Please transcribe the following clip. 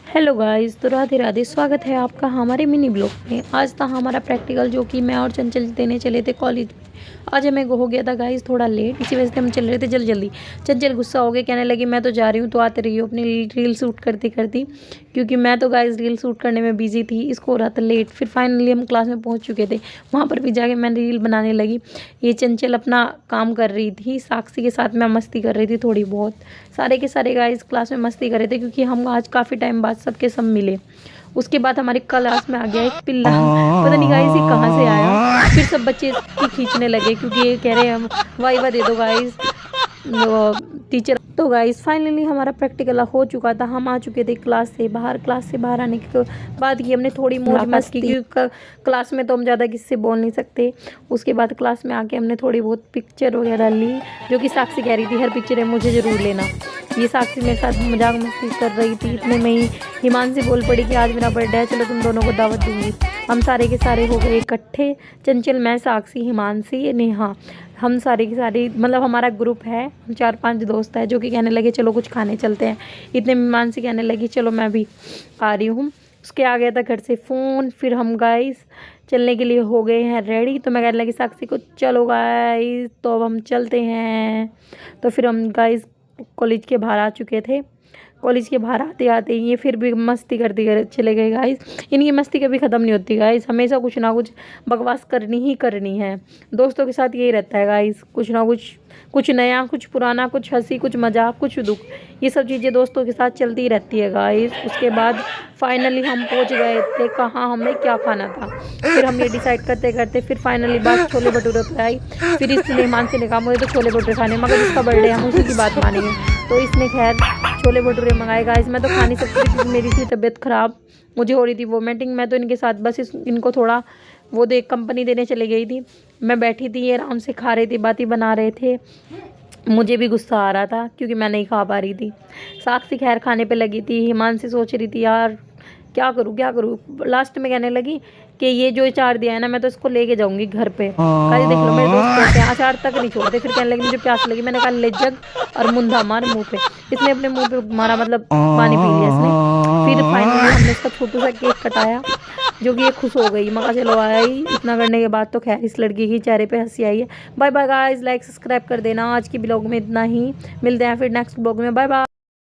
Hello guys, तो राधे राधे। स्वागत है आपका हमारे मिनी ब्लॉग में। आज था हमारा प्रैक्टिकल जो कि मैं और चंचल देने चले थे कॉलेज में। आज हमें हो गया था गाइस थोड़ा लेट, इसी वजह से हम चल रहे थे जल्दी जल्दी। चंचल गुस्सा हो गया, कहने लगी मैं तो जा रही हूँ, तो आते रही हो अपनी रील शूट करती करती, क्योंकि मैं तो गाइस रील शूट करने में बिजी थी। इसको हो रहा था लेट। फिर फाइनली हम क्लास में पहुँच चुके थे। वहाँ पर भी जाके मैं रील बनाने लगी। ये चंचल अपना काम कर रही थी, साक्षी के साथ मैं मस्ती कर रही थी थोड़ी बहुत। सारे के सारे गाइस क्लास में मस्ती कर रहे थे, क्योंकि हम आज काफ़ी टाइम बाद सबके सब मिले। उसके बाद हमारी क्लास में आ गया एक पिल्ला, पता नहीं गाइस ये कहाँ से आया। फिर सब बच्चे इसकी खींचने लगे, क्योंकि ये कह रहे हैं हम वाइवा दे दो गाइस टीचर। तो गाइस फाइनली हमारा प्रैक्टिकल हो चुका था। हम आ चुके थे क्लास से बाहर। क्लास से बाहर आने के बाद की हमने थोड़ी मौज मस्ती की, क्योंकि क्लास में तो हम ज़्यादा किससे बोल नहीं सकते। उसके बाद क्लास में आके हमने थोड़ी बहुत पिक्चर वगैरह ली, जो कि साक्षी कह रही थी हर पिक्चर है मुझे ज़रूर लेना। ये साक्षी मेरे साथ मजाक मस्ती कर रही थी। इतने में ही हिमांशी बोल पड़ी कि आज मेरा बर्थडे है, चलो तुम दोनों को दावत दूंगी। हम सारे के सारे हो गए इकट्ठे, चंचल, मैं, साक्षी, हिमांशी, नेहा। हम सारे के सारे मतलब हमारा ग्रुप है, हम 4-5 दोस्त हैं, जो कि कहने लगे चलो कुछ खाने चलते हैं। इतने में हिमांशी कहने लगी चलो मैं भी आ रही हूँ। उसके आ गया था घर से फ़ोन। फिर हम गाइस चलने के लिए हो गए हैं रेडी। तो मैं कहने लगी साक्षी को चलो गाइस, तो अब हम चलते हैं। तो फिर हम गाइस कॉलेज के बाहर आ चुके थे। कॉलेज के बाहर आते आते ये फिर भी मस्ती करते कर चले गए गाइस। इनकी मस्ती कभी ख़त्म नहीं होती गाइस, हमेशा कुछ ना कुछ बकवास करनी ही करनी है। दोस्तों के साथ यही रहता है गाइस, कुछ ना कुछ नया, कुछ पुराना, कुछ हंसी, कुछ मजाक, कुछ दुख, ये सब चीज़ें दोस्तों के साथ चलती रहती है गाइस। उसके बाद फाइनली हम पहुंच गए थे कहाँ हमें क्या खाना था। फिर हम ये डिसाइड करते करते फिर फाइनली बात छोले भटूरे पर आई। फिर इसने हिमांशी ने कहा मुझे तो छोले भटूरे खाने, मगर इसका बर्थडे हम उसी की बात मानेंगे। तो इसने खैर छोले भटूरे मंगाए गाइस। मैं तो खा नहीं सकती क्योंकि मेरी थी तबीयत ख़राब, मुझे हो रही थी वोमिटिंग। मैं तो इनके साथ बस इनको थोड़ा वो कंपनी देने चली गई थी। मैं बैठी थी, ये आराम से खा रही थी, बातें बना रहे थे। मुझे भी गुस्सा आ रहा था क्योंकि मैं नहीं खा पा रही थी। साक्षी खैर खाने पे लगी थी। हिमांशी सोच रही थी यार क्या करूँ क्या करूँ। लास्ट में कहने लगी कि ये जो अचार दिया है ना, मैं तो इसको लेके जाऊंगी घर पे। कल देख लो मेरे दोस्त कहते हैं अचार तक नहीं छोड़ते। फिर कहने लगी मुझे प्यास लगी। मैंने कहा ले जग और मुंधा मार मुंह पे। इसने अपने मुंह पे मारा, मतलब पानी पी लिया इसने। फिर फाइनली हमने इसका छोटू सा केक कटाया, जो कि ये खुश हो गई। मगर चलो आई, इतना करने के बाद तो खैर इस लड़की की चेहरे पे हंसी आई है। Bye bye guys, like subscribe कर देना। आज की ब्लॉग में इतना ही, मिलते हैं फिर नेक्स्ट ब्लॉग में। Bye bye.